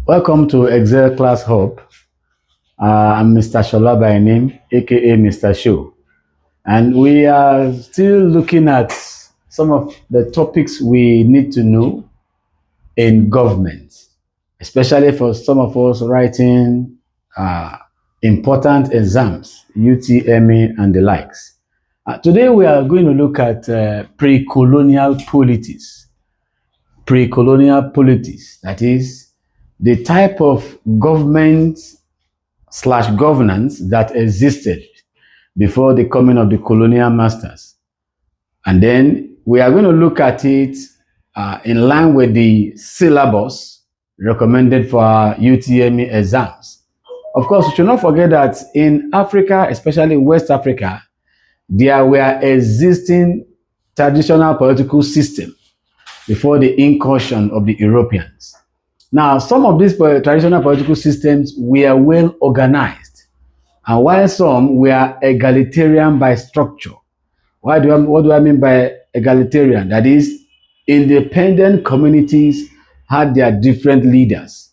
Welcome to Excel Class Hub. I'm Mr. Shola by name, aka Mr. Show. And we are still looking at some of the topics we need to know in government, especially for some of us writing uh, important exams, UTME and the likes. Today we are going to look at pre-colonial polities. Pre-colonial polities, that is, the type of government slash governance that existed before the coming of the colonial masters. And then we are going to look at it in line with the syllabus recommended for our UTME exams. Of course, we should not forget that in Africa, especially West Africa, there were existing traditional political systems before the incursion of the Europeans. Now, some of these traditional political systems were well organized, and while some were egalitarian by structure. What do I mean by egalitarian? That is, independent communities had their different leaders.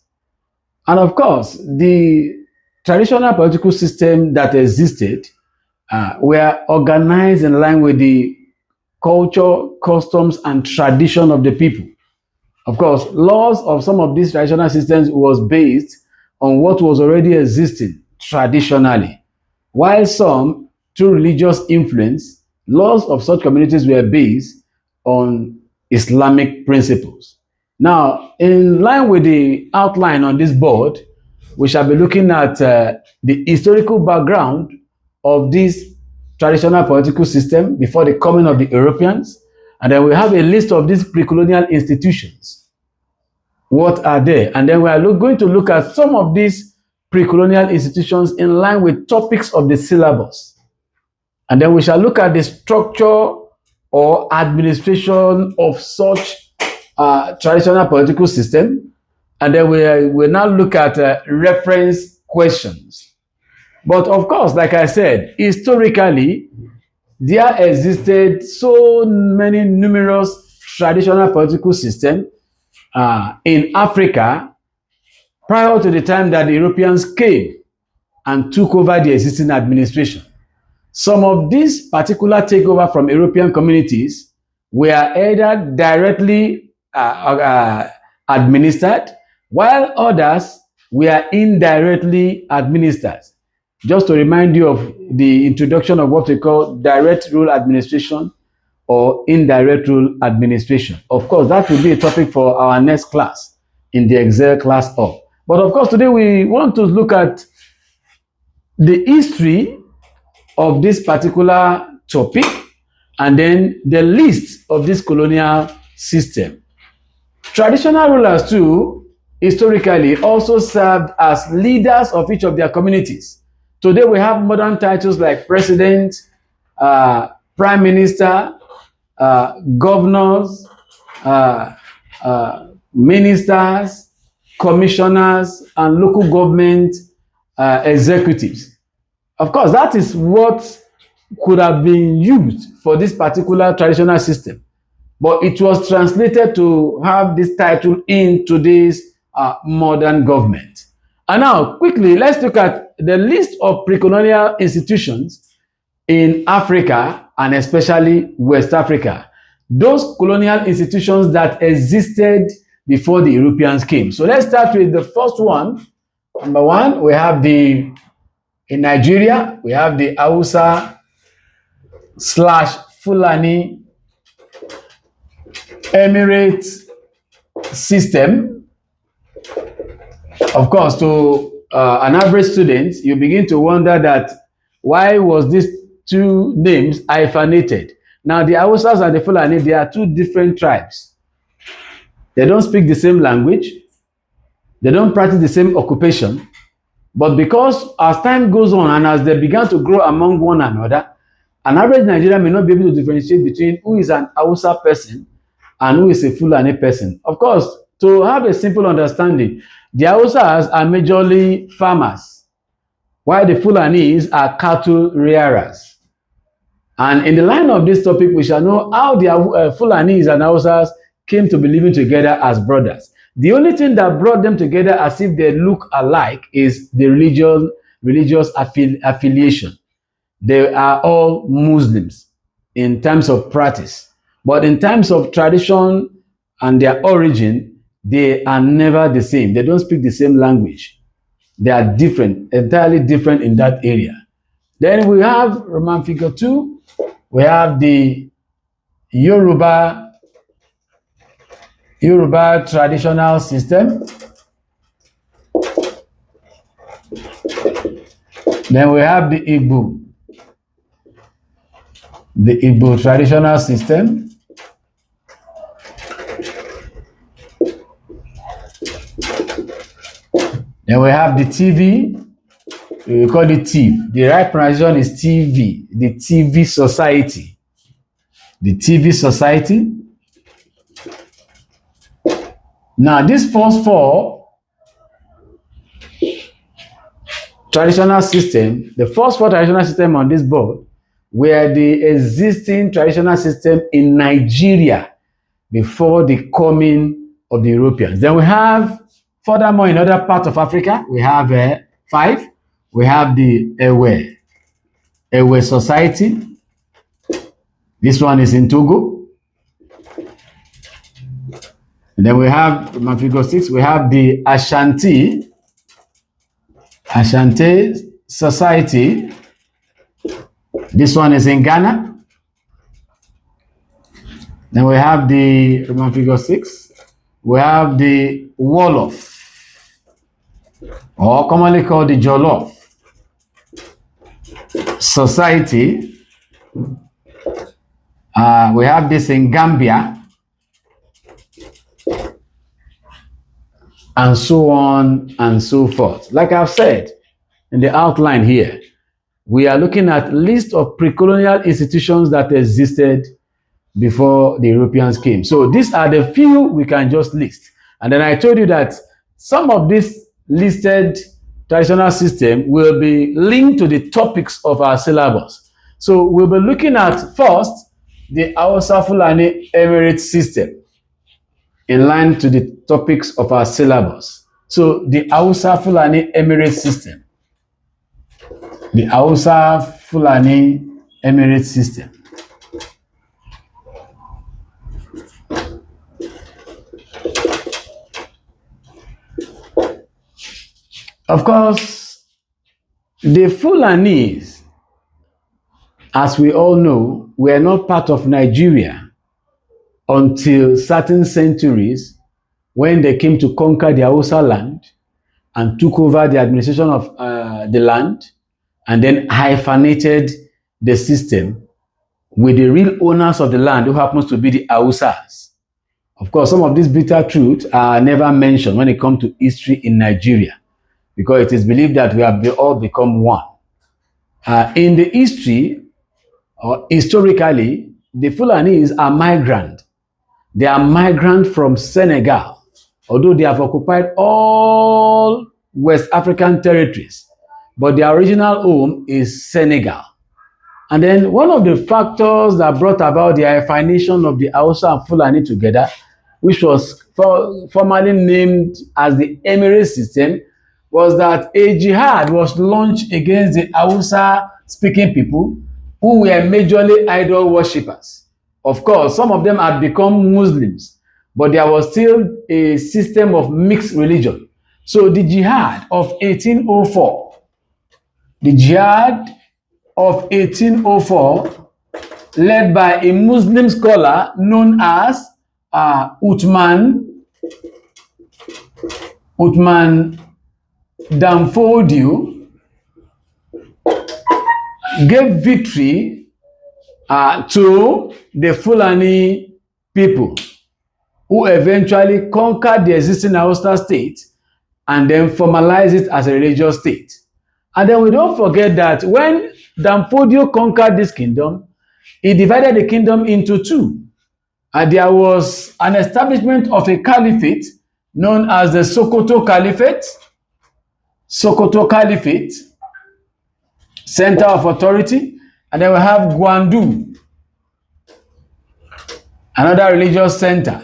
And of course, the traditional political system that existed were organized in line with the culture, customs, and tradition of the people. Of course, laws of some of these traditional systems was based on what was already existing traditionally, while some, through religious influence, laws of such communities were based on Islamic principles. Now, in line with the outline on this board, we shall be looking at the historical background of this traditional political system before the coming of the Europeans, and then we have a list of these pre-colonial institutions. What are they? And then we are going to look at some of these pre-colonial institutions in line with topics of the syllabus. And then we shall look at the structure or administration of such traditional political system. And then we will now look at reference questions. But of course, like I said, historically, there existed so many numerous traditional political systems in Africa prior to the time that the Europeans came and took over the existing administration. Some of these particular takeover from European communities were either directly administered, while others were indirectly administered. Just to remind you of the introduction of what we call direct rule administration or indirect rule administration. Of course, that will be a topic for our next class in the Excel class hub. But of course, today we want to look at the history of this particular topic and then the list of this colonial system. Traditional rulers too, historically, also served as leaders of each of their communities. Today we have modern titles like president, prime minister, governors, ministers, commissioners, and local government executives. Of course, that is what could have been used for this particular traditional system, but it was translated to have this title in today's modern government. And now, quickly, let's look at the list of pre-colonial institutions in Africa and especially West Africa. Those colonial institutions that existed before the Europeans came. So let's start with the first one. Number one, we have in Nigeria, we have the Hausa/Fulani emirate system. Of course, to an average student, you begin to wonder that why was these two names hyphenated? Now, the Hausas and the Fulani, they are two different tribes. They don't speak the same language. They don't practice the same occupation. But because as time goes on and as they began to grow among one another, an average Nigerian may not be able to differentiate between who is an Hausa person and who is a Fulani person. Of course, to have a simple understanding, the Hausas are majorly farmers, while the Fulanis are cattle rearers. And in the line of this topic, we shall know how the Fulanis and Hausas came to be living together as brothers. The only thing that brought them together as if they look alike is the religious affiliation. They are all Muslims in terms of practice. But in terms of tradition and their origin, they are never the same. They don't speak the same language. They are different, entirely different in that area. Then we have Roman figure 2. We have the Yoruba traditional system. Then we have the Igbo traditional system. Then we have the TV. We call it TV. The right pronunciation is TV. The TV society. The TV society. Now, these first 4 traditional system, the first 4 traditional system on this board were the existing traditional system in Nigeria before the coming of the Europeans. Then we have, furthermore, in other parts of Africa, we have 5. We have the Ewe society. This one is in Togo. And then we have, my figure 6, we have the Ashanti society. This one is in Ghana. Then we have the Roman figure 6. We have the Wolof, or commonly called the Jollof society. We have this in Gambia, and so on and so forth. Like I've said in the outline here, we are looking at list of pre-colonial institutions that existed before the Europeans came. So these are the few we can just list. And then I told you that some of this listed traditional system will be linked to the topics of our syllabus. So we'll be looking at first the Hausa-Fulani emirate system, in line to the topics of our syllabus. So the Hausa-Fulani emirate system. The Hausa-Fulani emirate system. Of course, the Fulanis, as we all know, were not part of Nigeria until certain centuries, when they came to conquer the Hausa land and took over the administration of the land, and then hyphenated the system with the real owners of the land, who happens to be the Hausas. Of course, some of these bitter truths are never mentioned when it comes to history in Nigeria, because it is believed that we have all become one. In the history, or historically, the Fulanis are migrant. They are migrant from Senegal, although they have occupied all West African territories, but their original home is Senegal. And then one of the factors that brought about the hyphenation of the Hausa and Fulani together, which was formerly named as the emirate system, was that a jihad was launched against the Hausa-speaking people, who were majorly idol worshippers. Of course, some of them had become Muslims, but there was still a system of mixed religion. So the jihad of 1804, led by a Muslim scholar known as Uthman Danfodio, gave victory to the Fulani people, who eventually conquered the existing Hausa state and then formalized it as a religious state. And then we don't forget that when Danfodio conquered this kingdom, he divided the kingdom into 2. And there was an establishment of a caliphate known as the Sokoto Caliphate, center of authority. And then we have Gwandu, another religious center.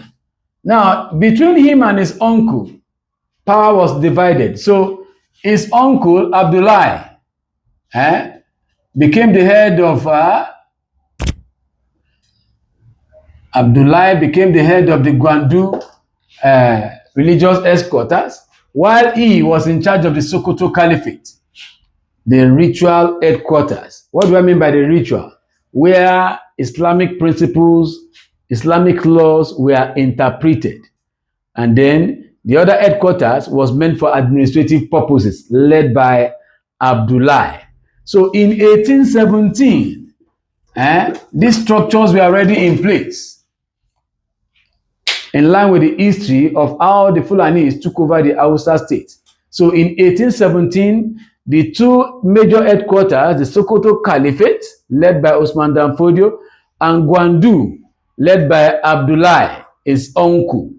Now, between him and his uncle, power was divided. So his uncle, Abdullah, became the head of the Gwandu religious headquarters, while he was in charge of the Sokoto Caliphate, the ritual headquarters. What do I mean by the ritual? Where Islamic principles, Islamic laws were interpreted. And then the other headquarters was meant for administrative purposes, led by Abdullah. So in 1817, these structures were already in place, in line with the history of how the Fulanis took over the Hausa state. So in 1817, the two major headquarters, the Sokoto Caliphate, led by Osman Danfodio, and Gwandu, led by Abdullah, his uncle,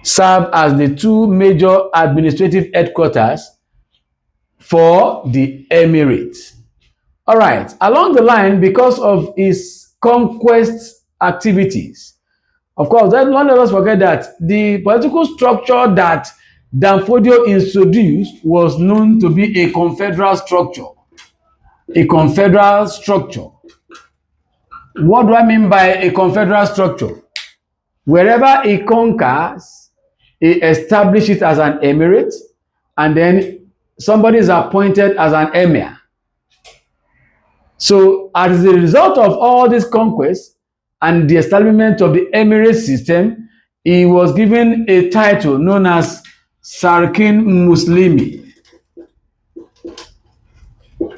served as the two major administrative headquarters for the emirate. All right, along the line, because of his conquest activities, of course, let us forget that the political structure that Danfodio introduced was known to be a confederal structure. A confederal structure. What do I mean by a confederal structure? Wherever he conquers, he establishes it as an emirate, and then somebody is appointed as an emir. So as a result of all these conquests and the establishment of the emirate system, he was given a title known as Sarkin Muslimi.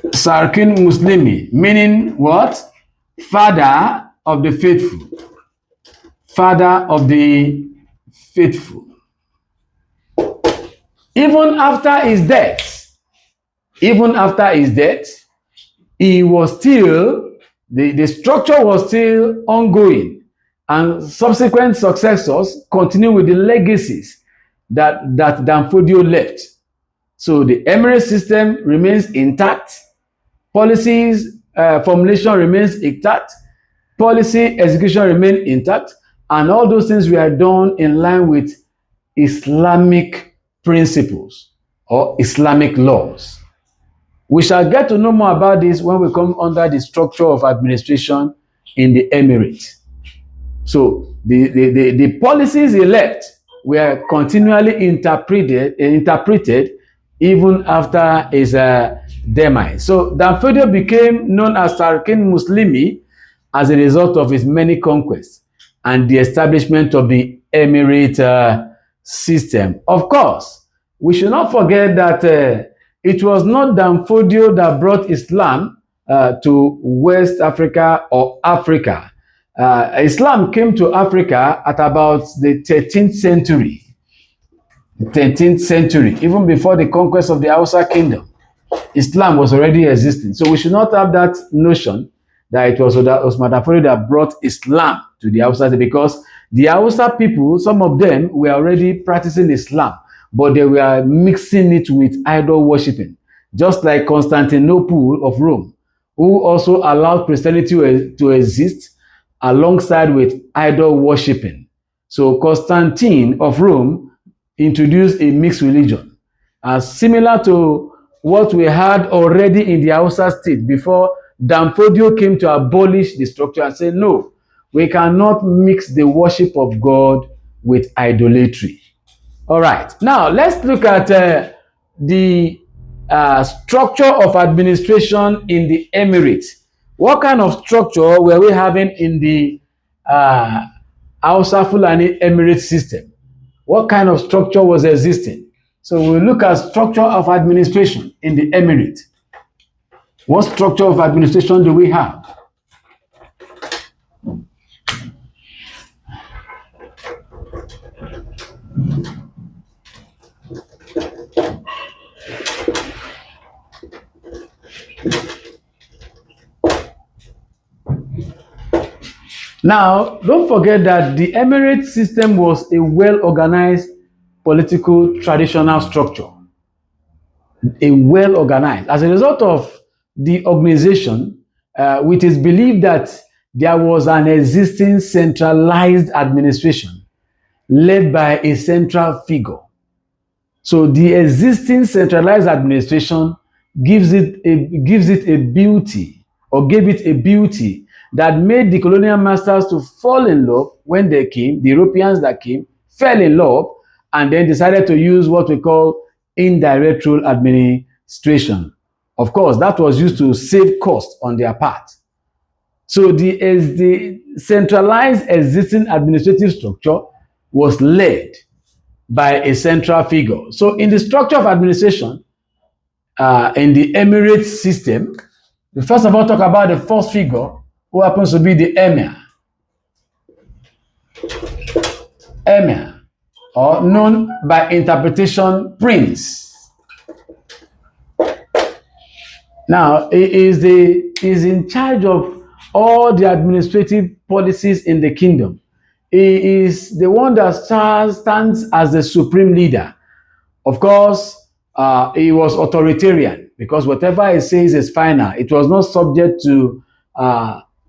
Sarkin Muslimi, meaning what? Father of the faithful. Father of the faithful. Even after his death, he was still, the structure was still ongoing, and subsequent successors continue with the legacies that Danfodio left. So the emirate system remains intact, policies formulation remains intact, policy execution remains intact, and all those things were done in line with Islamic principles or Islamic laws. We shall get to know more about this when we come under the structure of administration in the emirate. So the policies he left were continually interpreted even after his demise. So Danfodio became known as Sarkin Muslimi as a result of his many conquests and the establishment of the emirate system. Of course, we should not forget that it was not Danfodio that brought Islam to West Africa or Africa. Islam came to Africa at about the 13th century. Even before the conquest of the Hausa kingdom, Islam was already existing. So we should not have that notion that it was Osman Danfodio that brought Islam to the Hausa, because the Hausa people, some of them were already practicing Islam, but they were mixing it with idol worshipping, just like Constantinople of Rome, who also allowed Christianity to exist alongside with idol worshipping. So Constantine of Rome introduced a mixed religion, similar to what we had already in the Hausa state before Danfodio came to abolish the structure and say, no, we cannot mix the worship of God with idolatry. All right, now let's look at the structure of administration in the emirate. What kind of structure were we having in the Hausa-Fulani emirate system? What kind of structure was existing? So we'll look at structure of administration in the emirate. What structure of administration do we have? Now, don't forget that the emirate system was a well-organized political traditional structure. As a result of the organization, it is believed that there was an existing centralized administration led by a central figure. So the existing centralized administration gives it a beauty, or gave it a beauty that made the colonial masters to fall in love when they came. The Europeans that came fell in love and then decided to use what we call indirect rule administration. Of course, that was used to save cost on their part. So the centralized existing administrative structure was led by a central figure. So in the structure of administration, in the emirate system, we first of all talk about the first figure, who happens to be the emir. Emir, or known by interpretation, prince. Now, he is in charge of all the administrative policies in the kingdom. He is the one that stands as the supreme leader. Of course, he was authoritarian because whatever he says is final. It was not subject to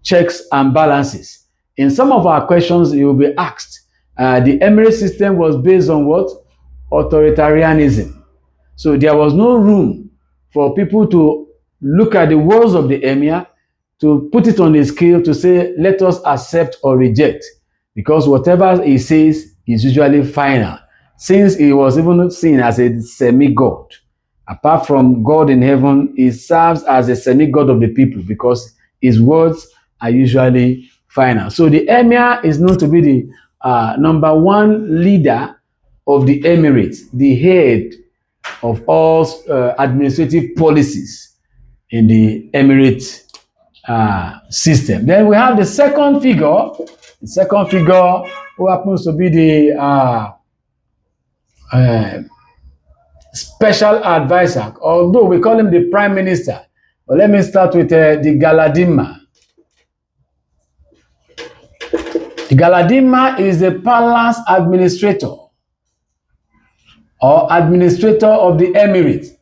checks and balances. In some of our questions, you will be asked, the emirate system was based on what? Authoritarianism. So there was no room for people to look at the words of the emir, to put it on a scale to say, let us accept or reject, because whatever he says is usually final, since he was even seen as a semi-god. Apart from God in heaven, he serves as a semi-god of the people because his words are usually final. So the emir is known to be the number one leader of the emirates, the head of all administrative policies in the emirate system. Then we have the second figure. The second figure, who happens to be the special advisor, although we call him the prime minister. But let me start with the Galadima. The Galadima is the palace administrator, or administrator of the emirate.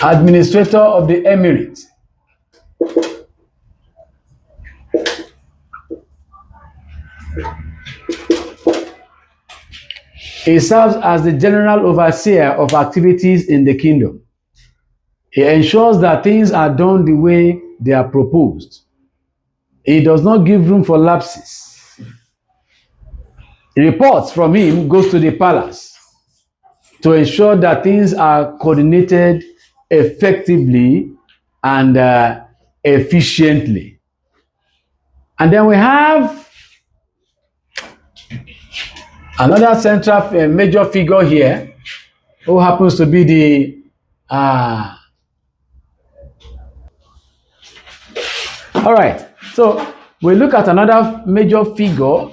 Administrator of the emirate. He serves as the general overseer of activities in the kingdom. He ensures that things are done the way they are proposed. He does not give room for lapses. Reports from him goes to the palace to ensure that things are coordinated effectively and efficiently. And then we have another central major figure here, who happens to be the all right, so we look at another major figure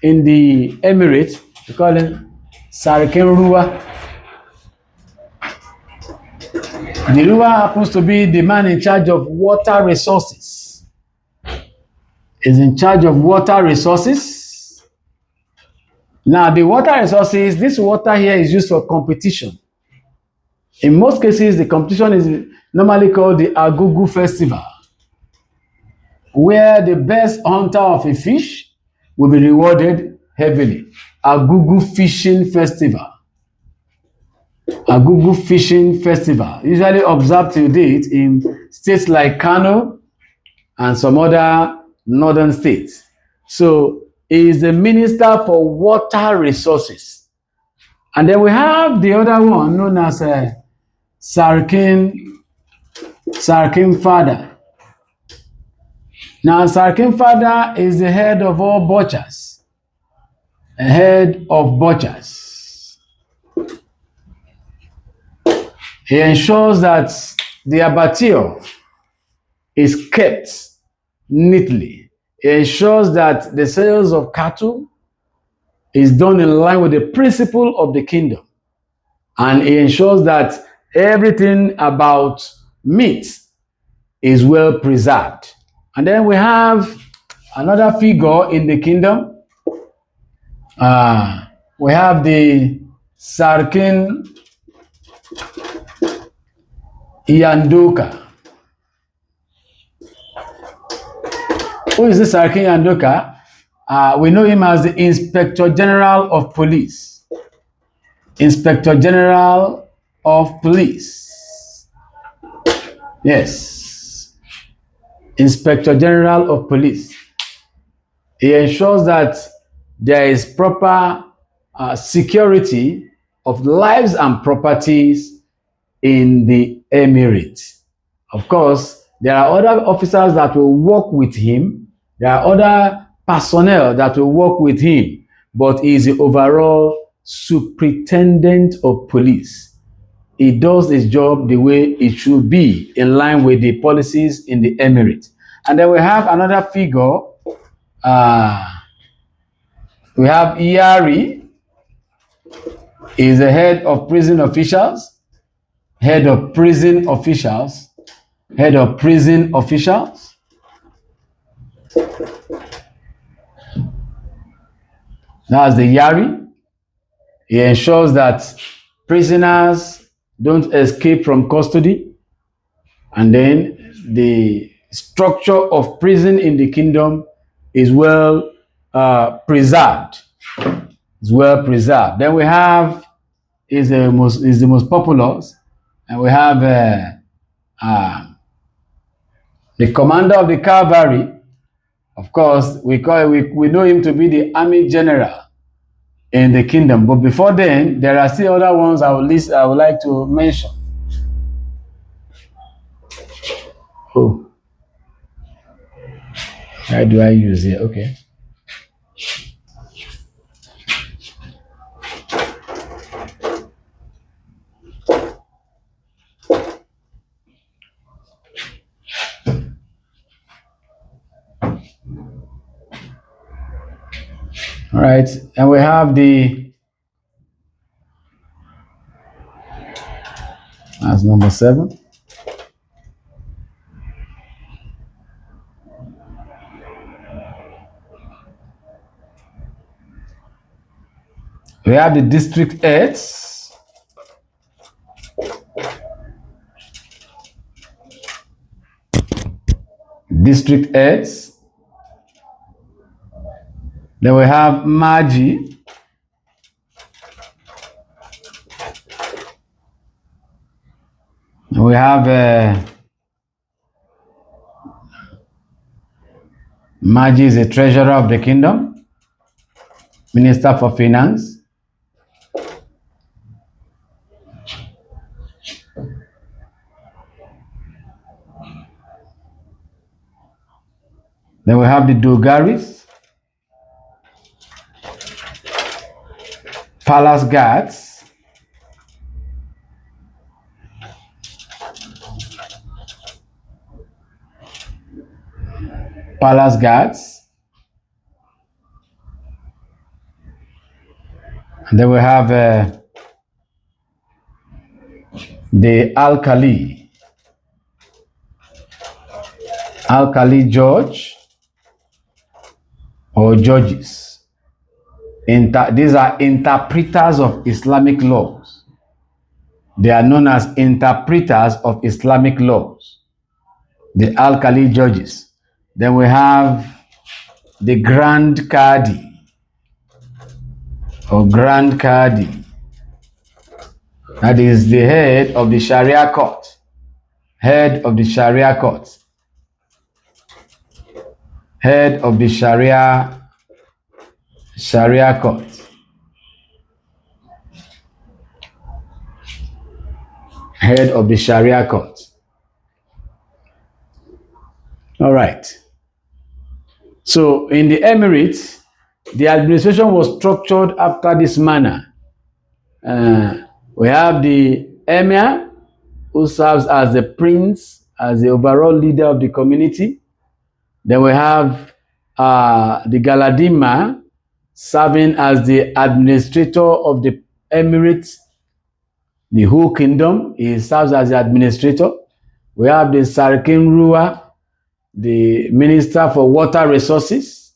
in the emirate. We call him Sarkin Ruwa. The Ruwa happens to be the man in charge of water resources. Is in charge of water resources. Now, the water resources, this water here is used for competition. In most cases, the competition is normally called the Agugu Festival, where the best hunter of a fish will be rewarded heavily. Agugu Fishing Festival. Agugu Fishing Festival, usually observed till date in states like Kano and some other northern states. So he is the minister for water resources. And then we have the other one known as Sarkin Father. Now, Sarkin Father is the head of all butchers. A head of butchers. He ensures that the abattoir is kept neatly. He ensures that the sales of cattle is done in line with the principle of the kingdom. And he ensures that everything about meat is well preserved. And then we have another figure in the kingdom. We have the Sarkin Iyandoka. Who is this Sarkin Yandoka? We know him as the Inspector General of Police. Inspector General of Police. Yes. Inspector General of Police. He ensures that there is proper security of lives and properties in the emirate. Of course, there are other officers that will work with him. There are other personnel that will work with him, but he is the overall superintendent of police. He does his job the way it should be, in line with the policies in the emirate. And then we have another figure. We have Iyari. He is the head of prison officials. Head of prison officials. Head of prison officials. That's the Yari. He ensures that prisoners don't escape from custody. And then the structure of prison in the kingdom is well preserved. It's well preserved. Then we have is the most populous, and we have the commander of the cavalry. Of course, we know him to be the army general in the kingdom. But before then, there are still other ones I would like to mention. Oh, how do I use it? Okay. All right, and we have that's number 7. We have the district heads. District heads. Then we have Maji. And we have Maji is the treasurer of the kingdom, minister for finance. Then we have the Dogaris, palace guards, and then we have the alkali judge or judges. These are interpreters of Islamic laws. They are known as interpreters of Islamic laws, the alkali judges. Then we have the Grand Qadi or Grand Qadi. That is the head of the Sharia court. Head of the Sharia court. Head of the Sharia court. Head of the Sharia court. All right. So in the Emirates, the administration was structured after this manner. We have the Emir, who serves as the prince, as the overall leader of the community. Then we have the Galadima, serving as the administrator of the Emirates, the whole kingdom. He serves as the administrator. We have the Sarkin Rua, the minister for water resources.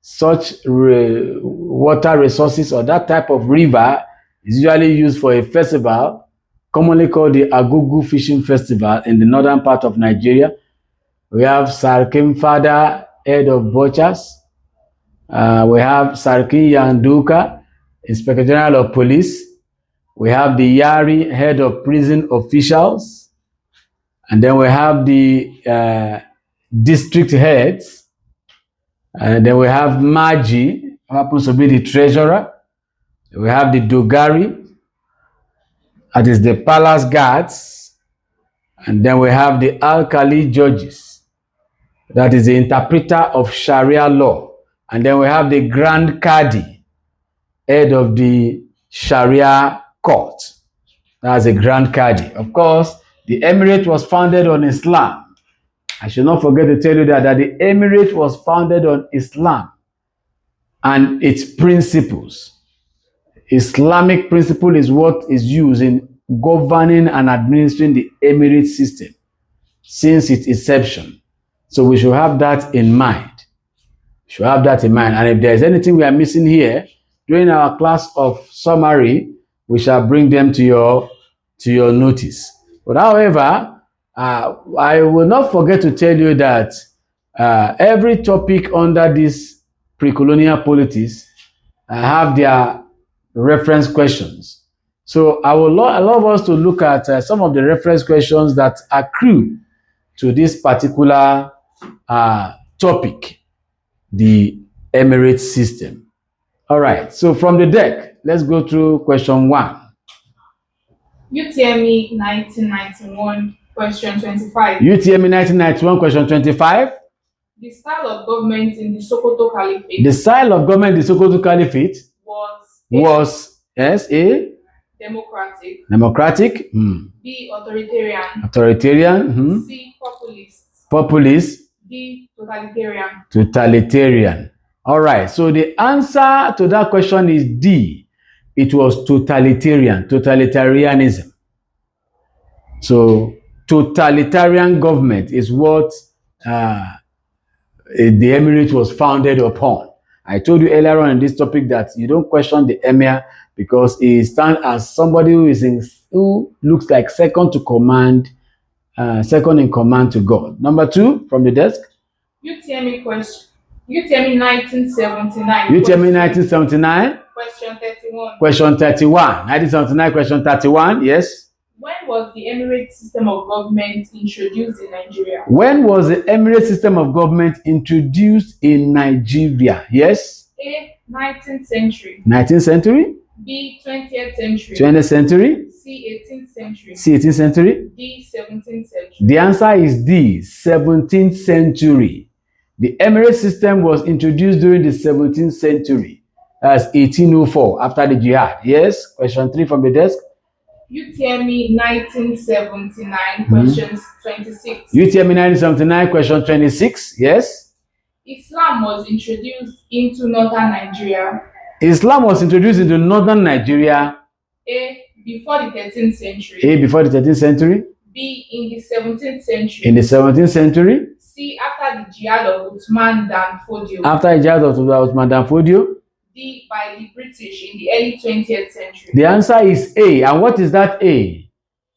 Such water resources or that type of river is usually used for a festival, commonly called the Agugu Fishing Festival in the northern part of Nigeria. We have Sarkin Fada head of butchers. We have Sarki Yanduka, Inspector General of Police. We have the Yari, head of prison officials. And then we have the district heads. And then we have Maji, who happens to be the treasurer. We have the Dogari, that is the palace guards. And then we have the Alkali judges, that is the interpreter of Sharia law. And then we have the Grand Qadi, head of the Sharia court. That's a Grand Qadi. Of course, the emirate was founded on Islam. I should not forget to tell you that the emirate was founded on Islam and its principles. Islamic principle is what is used in governing and administering the emirate system since its inception. So we should have that in mind. We should have that in mind. And if there's anything we are missing here, during our class of summary, we shall bring them to your notice. But however, I will not forget to tell you that every topic under this pre-colonial policies have their reference questions. So I would love us to look at some of the reference questions that accrue to this particular topic, the emirate system. All right, so from the deck, let's go through question 1. UTME 1991, question 25. UTME 1991, question 25. The style of government in the Sokoto Caliphate. The style of government in the Sokoto Caliphate was yes, A. Democratic. B. Authoritarian. C. Populist. D. Totalitarian. All right. So the answer to that question is D. It was totalitarianism. So totalitarian government is what the emirate was founded upon. I told you earlier on in this topic that you don't question the emir because he stands as somebody who looks like second in command to God. Number 2 from the desk. UTME 1979. UTME 1979. Question 31. Question 31. 1979, question 31, yes. When was the emirate system of government introduced in Nigeria? When was the emirate system of government introduced in Nigeria? Yes. A. 19th century. 19th century. B. 20th century. 20th century. C. 18th century. C. 18th century. D. 17th century. The answer is D. 17th century. The emirate system was introduced during the 17th century. That's 1804 after the jihad. Yes. Question 3 from the desk. UTME 1979, questions 26. UTME 1979, question 26, yes. Islam was introduced into northern Nigeria. Islam was introduced into northern Nigeria. A. Before the 13th century. A. Before the 13th century. B. In the 17th century. In the 17th century. C. After the jihad of Uthman Dan Fodio. After the jihad of Uthman Dan Fodio. D. By the British in the early 20th century. The answer is A. And what is that A?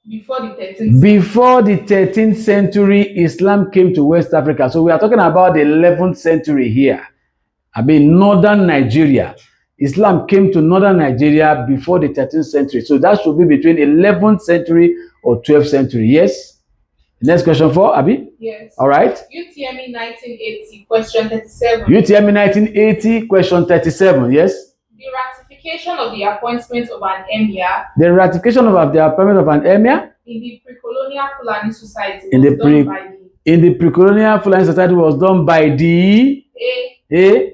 Before the 13th century. Before the 13th century, Islam came to West Africa. So we are talking about the 11th century here. I mean, northern Nigeria. Islam came to northern Nigeria before the 13th century. So that should be between 11th century or 12th century. Yes? Next question 4, Abi? Yes. All right. UTME 1980, question 37. UTME 1980, question 37. Yes? The ratification of the appointment of an emir. The ratification of the appointment of an emir. In the pre-colonial Fulani society in the pre-colonial Fulani society was done by the A.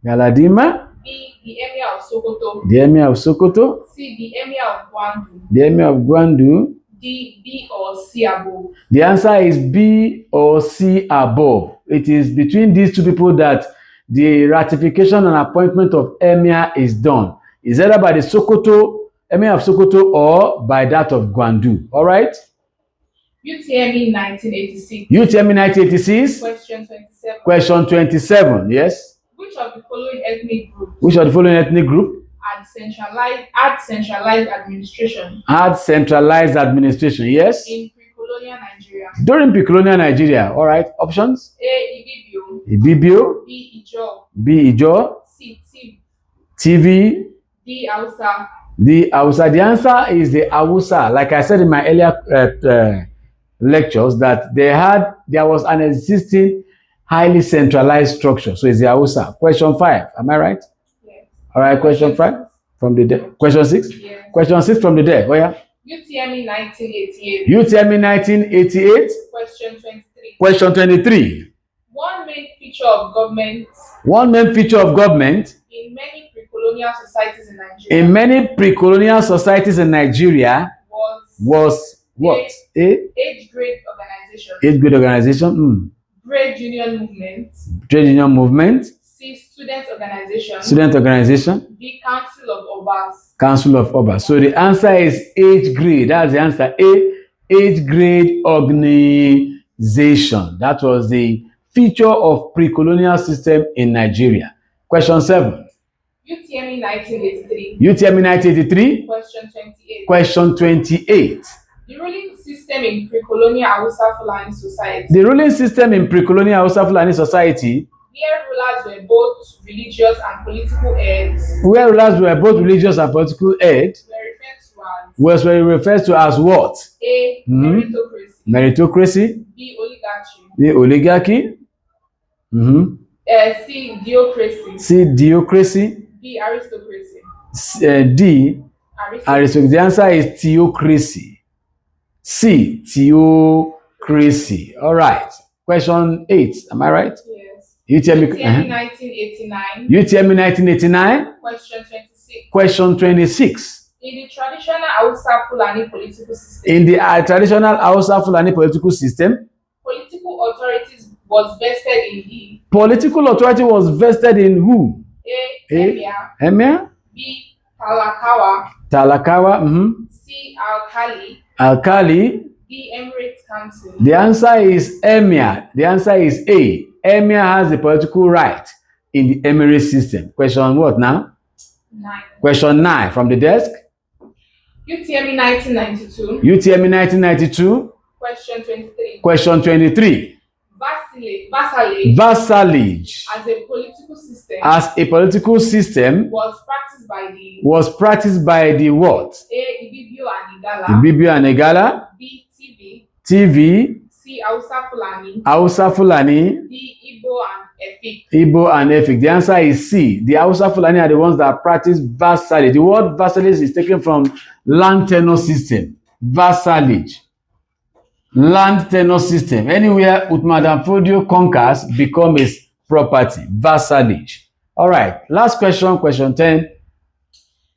Galadima. B. The emir of Sokoto. The emir of Sokoto. C. The emir of Gwandu. The emir of Gwandu. D. B or C above. The answer is B or C above. It is between these two people that the ratification and appointment of emir is done. Is either by the emir of Sokoto or by that of Gwandu. All right? UTME 1986. UTME 1986. Question 27. Question 27, yes. Which of the following ethnic groups? Which of the following ethnic group? Had centralized administration. Had centralized administration, yes. In pre-colonial Nigeria? During pre-colonial Nigeria. All right. Options: A. Ibibio. Ibibio. B. Ijo. B. Ijo. C. Tib. TV. D. Hausa. The Hausa. The answer is the Hausa. Like I said in my earlier lectures, that there was an existing highly centralized structure. So it's the Hausa. Question 5. Am I right? Yes. All right. Question 5 from the deck. Question 6. Yes. Question 6 from the deck. Oh yeah. UTME 1988. UTME 1988. Question 23. Question 23. One main feature of government One main feature of government in many pre-colonial societies in Nigeria in many pre-colonial societies in Nigeria was what? Age grade organization. Age grade organization. Trade union movement. Trade union movement. C. Student organization. Student organization. D. Council of Obas. Council of Obas. So the answer is age grade. That's the answer. A. Age grade organization. That was the feature of pre-colonial system in Nigeria. Question 7. UTME 1983. UTME 1983. Question 28. Question 28. The ruling system in pre-colonial Hausa-Fulani society. The ruling system in pre-colonial Hausa-Fulani society, where rulers were both religious and political heads, was referred to as what? A. Meritocracy. Meritocracy. B. Oligarchy. The oligarchy. C. Theocracy. C. Theocracy. D. Aristocracy. D. Aristocracy. The answer is theocracy. C. Theocracy. All right. Question 8. Am I right? Yes. UTME 1989. UTME 1989. Question 26. Question 26. In the traditional Hausa-Fulani political system. In the traditional Hausa-Fulani political system, political authorities was vested in E. Political authority was vested in who? A. Emir. B. Talakawa. Talakawa. C. Alkali. Alkali. D. Emirate Council. The answer is Emir. The answer is A. Emir has the political right in the emirate system. Question what now? 9. Question 9 from the desk. UTME 1992. UTME 1992. Question 23. Question 23. Vassalage as a political system was practiced by the what? A. Ibibio and Igala. Ibibio and Igala. B. TV. C. Hausa-Fulani. Hausa-Fulani. D. Igbo and Efik. Igbo and Efik. The answer is C. The Hausa-Fulani are the ones that practice vassalage. The word vassalage is taken from land tenure system. Vassalage. Land tenure system. Anywhere Uthman Fodio conquers becomes his property. Vassalage. All right. Last question. Question 10.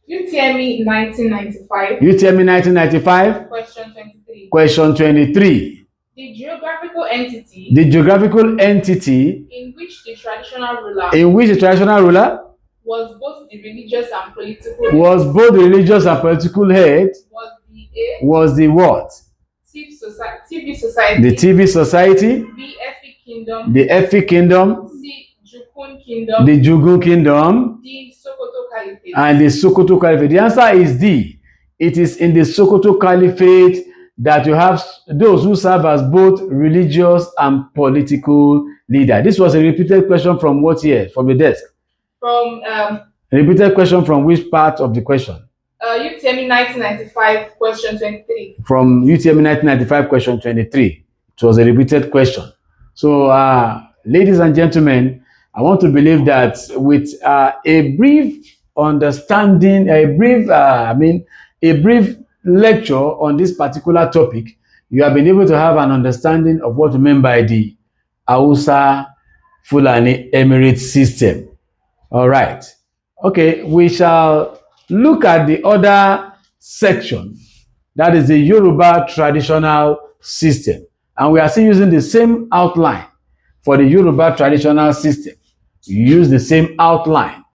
UTME 1995. UTME 1995. Question 23. Question 23. The geographical entity. The geographical entity. In which the traditional ruler. Was both the religious and political head. Was the what? TV society. The TV society. B. Efik Kingdom. The Efik Kingdom. C. Jukun Kingdom. The Jugun Kingdom. D. Sokoto Caliphate. And the Sokoto Caliphate. The answer is D. It is in the Sokoto Caliphate that you have those who serve as both religious and political leader. This was a repeated question from what year? From the desk. From repeated question from which part of the question? UTME 1995, question 23. From UTME 1995, question 23. It was a repeated question. So, ladies and gentlemen, I want to believe that with a brief understanding, a brief lecture on this particular topic, you have been able to have an understanding of what we mean by the Hausa-Fulani emirate system. All right. Okay, we shall look at the other section, that is the Yoruba traditional system. And we are still using the same outline for the Yoruba traditional system. You use the same outline